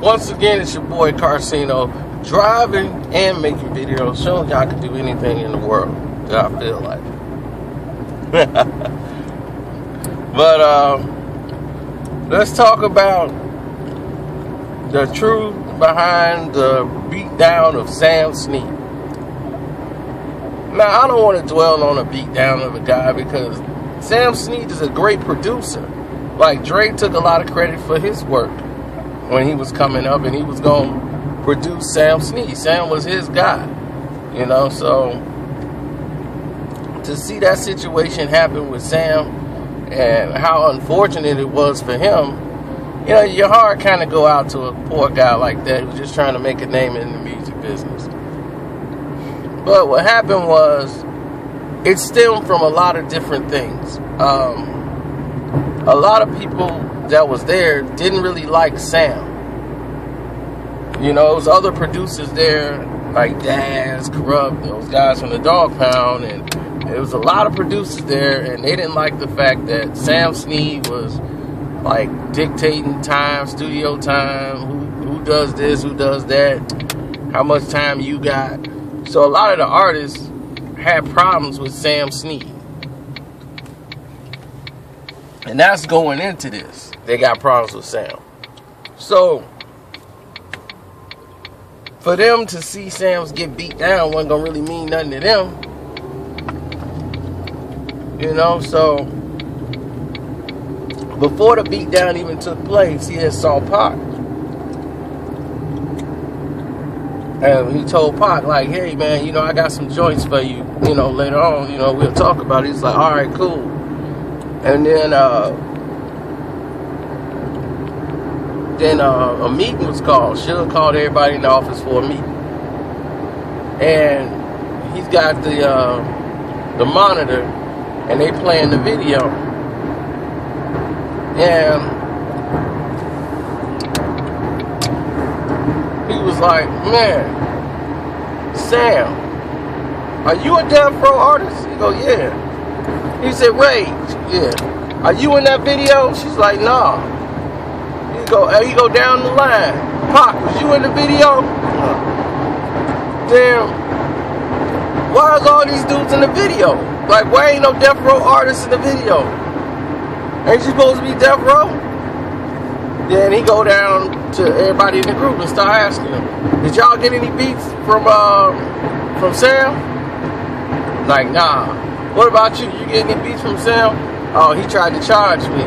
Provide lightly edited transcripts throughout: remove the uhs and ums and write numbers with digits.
Once again, it's your boy Carcino, driving and making videos, showing y'all can do anything in the world that I feel like. But let's talk about the truth behind the beatdown of Sam Snead. Now, I don't want to dwell on a beatdown of a guy because Sam Snead is a great producer. Like, Dre took a lot of credit for his work when he was coming up, and he was going to produce Sam Snead. Sam was his guy, you know. So to see that situation happen with Sam and how unfortunate it was for him, you know, your heart kind of go out to a poor guy like that who's just trying to make a name in the music business. But what happened was, it stemmed from a lot of different things. A lot of people that was there didn't really like Sam. You know, there was other producers there, like Daz, Corrupt, those guys from the Dog Pound, and there was a lot of producers there, and they didn't like the fact that Sam Snead was like dictating time, studio time, who does this, who does that, how much time you got. So a lot of the artists had problems with Sam Snead. And that's going into this. They got problems with Sam. So for them to see Sam's get beat down wasn't going to really mean nothing to them. You know, so before the beatdown even took place, he had saw Pac. And he told Pac, like, hey, man, you know, I got some joints for you. You know, later on, you know, we'll talk about it. He's like, all right, cool. And then a meeting was called. Suge called everybody in the office for a meeting. And he's got the monitor, and they playing the video. And he was like, man, Sam, are you a Death Row artist? He go, yeah. He said, Rage, yeah. Are you in that video? She's like, nah. He go down the line. Pac, was you in the video? Damn. Why is all these dudes in the video? Like, why ain't no Death Row artists in the video? Ain't you supposed to be Death Row? Then he go down to everybody in the group and start asking them, did y'all get any beats from Sam? Like, nah. What about you? You get any beats from Sam? Oh, he tried to charge me.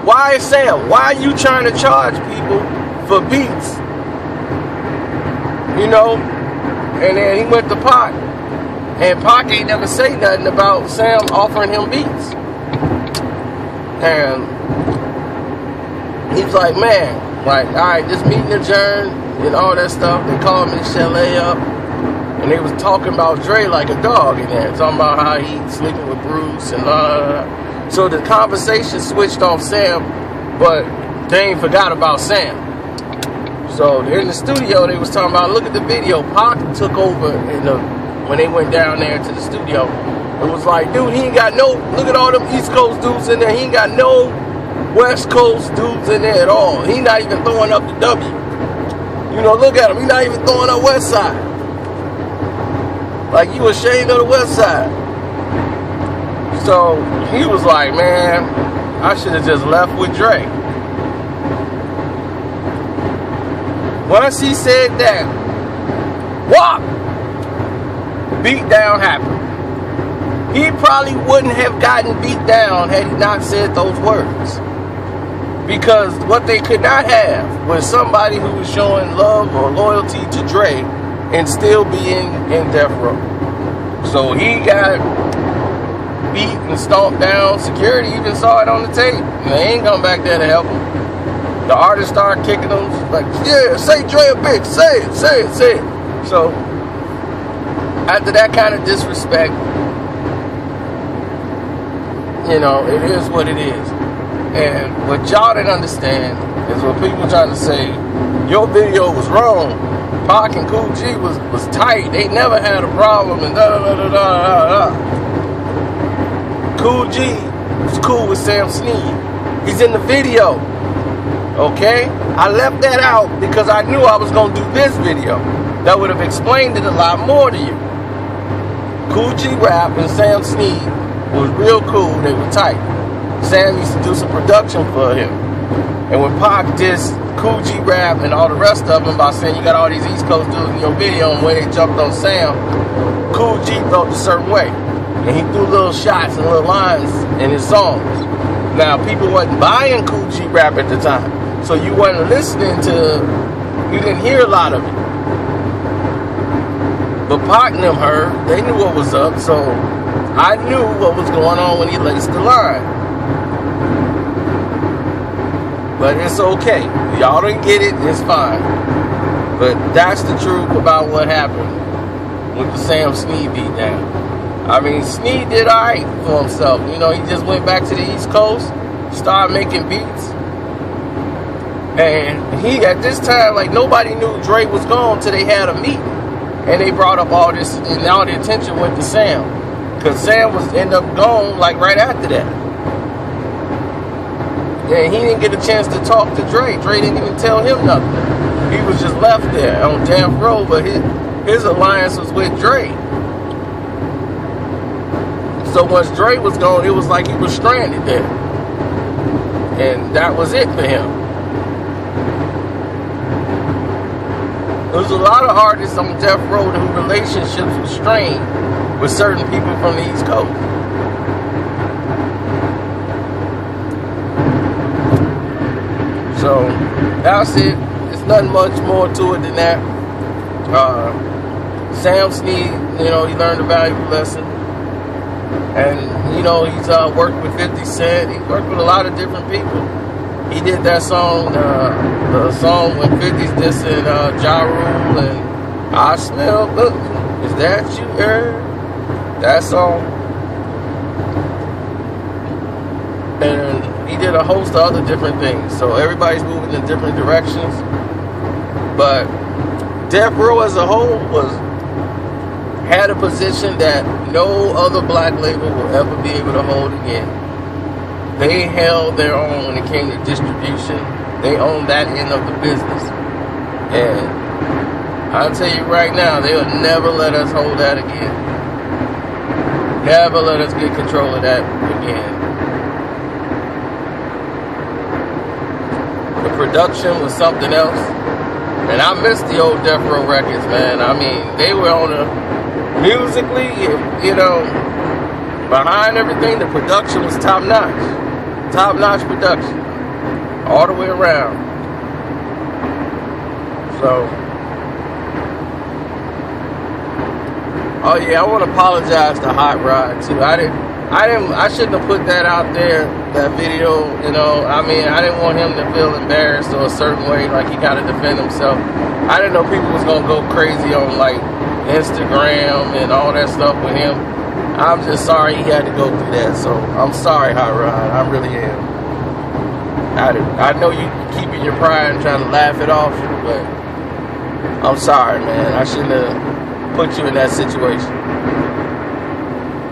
Why is Sam? Why are you trying to charge people for beats? You know? And then he went to Pac. And Pac ain't never say nothing about Sam offering him beats. And he was like, man, like, all right, this meeting adjourned and all that stuff. They called me Chalet up. And they was talking about Dre like a dog in there. Talking about how he's sleeping with Bruce and so the conversation switched off Sam, but they ain't forgot about Sam. So in the studio, they was talking about, look at the video. Pac took over when they went down there to the studio. It was like, dude, he ain't got no, look at all them East Coast dudes in there. He ain't got no West Coast dudes in there at all. He not even throwing up the W. You know, look at him. He not even throwing up West Side. Like, you ashamed of the West Side. So he was like, man, I should have just left with Dre. Once he said that, whop, beat down happened. He probably wouldn't have gotten beat down had he not said those words. Because what they could not have was somebody who was showing love or loyalty to Dre and still being in Death Row. So he got beat and stomped down. Security even saw it on the tape. And they ain't come back there to help him. The artist started kicking him. Like, yeah, say Dre a bitch. Say it, say it, say it. So after that kind of disrespect, you know, it is what it is. And what y'all didn't understand is what people trying to say, your video was wrong. Pac and Cool G was tight. They never had a problem and da-da-da-da-da-da. Cool G was cool with Sam Snead. He's in the video. Okay? I left that out because I knew I was going to do this video. That would have explained it a lot more to you. Kool G Rap and Sam Snead was real cool. They were tight. Sam used to do some production for him. And when Pac dissed Kool G Rap and all the rest of them by saying you got all these East Coast dudes in your video, and when they jumped on Sam, Kool G felt a certain way. And he threw little shots and little lines in his songs. Now, people wasn't buying Kool G Rap at the time. So you wasn't listening to, you didn't hear a lot of it. But Pac and them heard, they knew what was up, so I knew what was going on when he laced the line. But it's okay. Y'all didn't get it, it's fine. But that's the truth about what happened with the Sam Snead beatdown. I mean, Snead did alright for himself. You know, he just went back to the East Coast, started making beats. And he, at this time, like, nobody knew Dre was gone till they had a meeting. And they brought up all this, and all the attention went to Sam. Because Sam was ended up gone, like, right after that. And he didn't get a chance to talk to Dre. Dre didn't even tell him nothing. He was just left there on death row, but his alliance was with Dre. So once Dre was gone, it was like he was stranded there. And that was it for him. There was a lot of artists on death row whose relationships were strained with certain people from the East Coast. So that's it. It's nothing much more to it than that. Sam Snead, you know, he learned a valuable lesson. And, you know, he's worked with 50 Cent. He worked with a lot of different people. He did that song, the song when 50's dissing Ja Rule and I Smell Good. Is that you heard? That song. And he did a host of other different things. So everybody's moving in different directions. But Death Row as a whole had a position that no other black label will ever be able to hold again. They held their own when it came to distribution. They owned that end of the business. And I'll tell you right now, they will never let us hold that again. Never let us get control of that again. The production was something else. And I miss the old Death Row records, man. I mean, they were on a, musically, you know, behind everything, the production was top notch. Top notch production. All the way around. So, oh yeah, I want to apologize to Hot Rod too. I shouldn't have put that out there, that video, you know. I mean, I didn't want him to feel embarrassed or a certain way, like he got to defend himself. I didn't know people was going to go crazy on, like, Instagram and all that stuff with him. I'm just sorry he had to go through that. So, I'm sorry, Hot Rod. I really am. I know you keeping your pride and trying to laugh it off, but I'm sorry, man. I shouldn't have put you in that situation.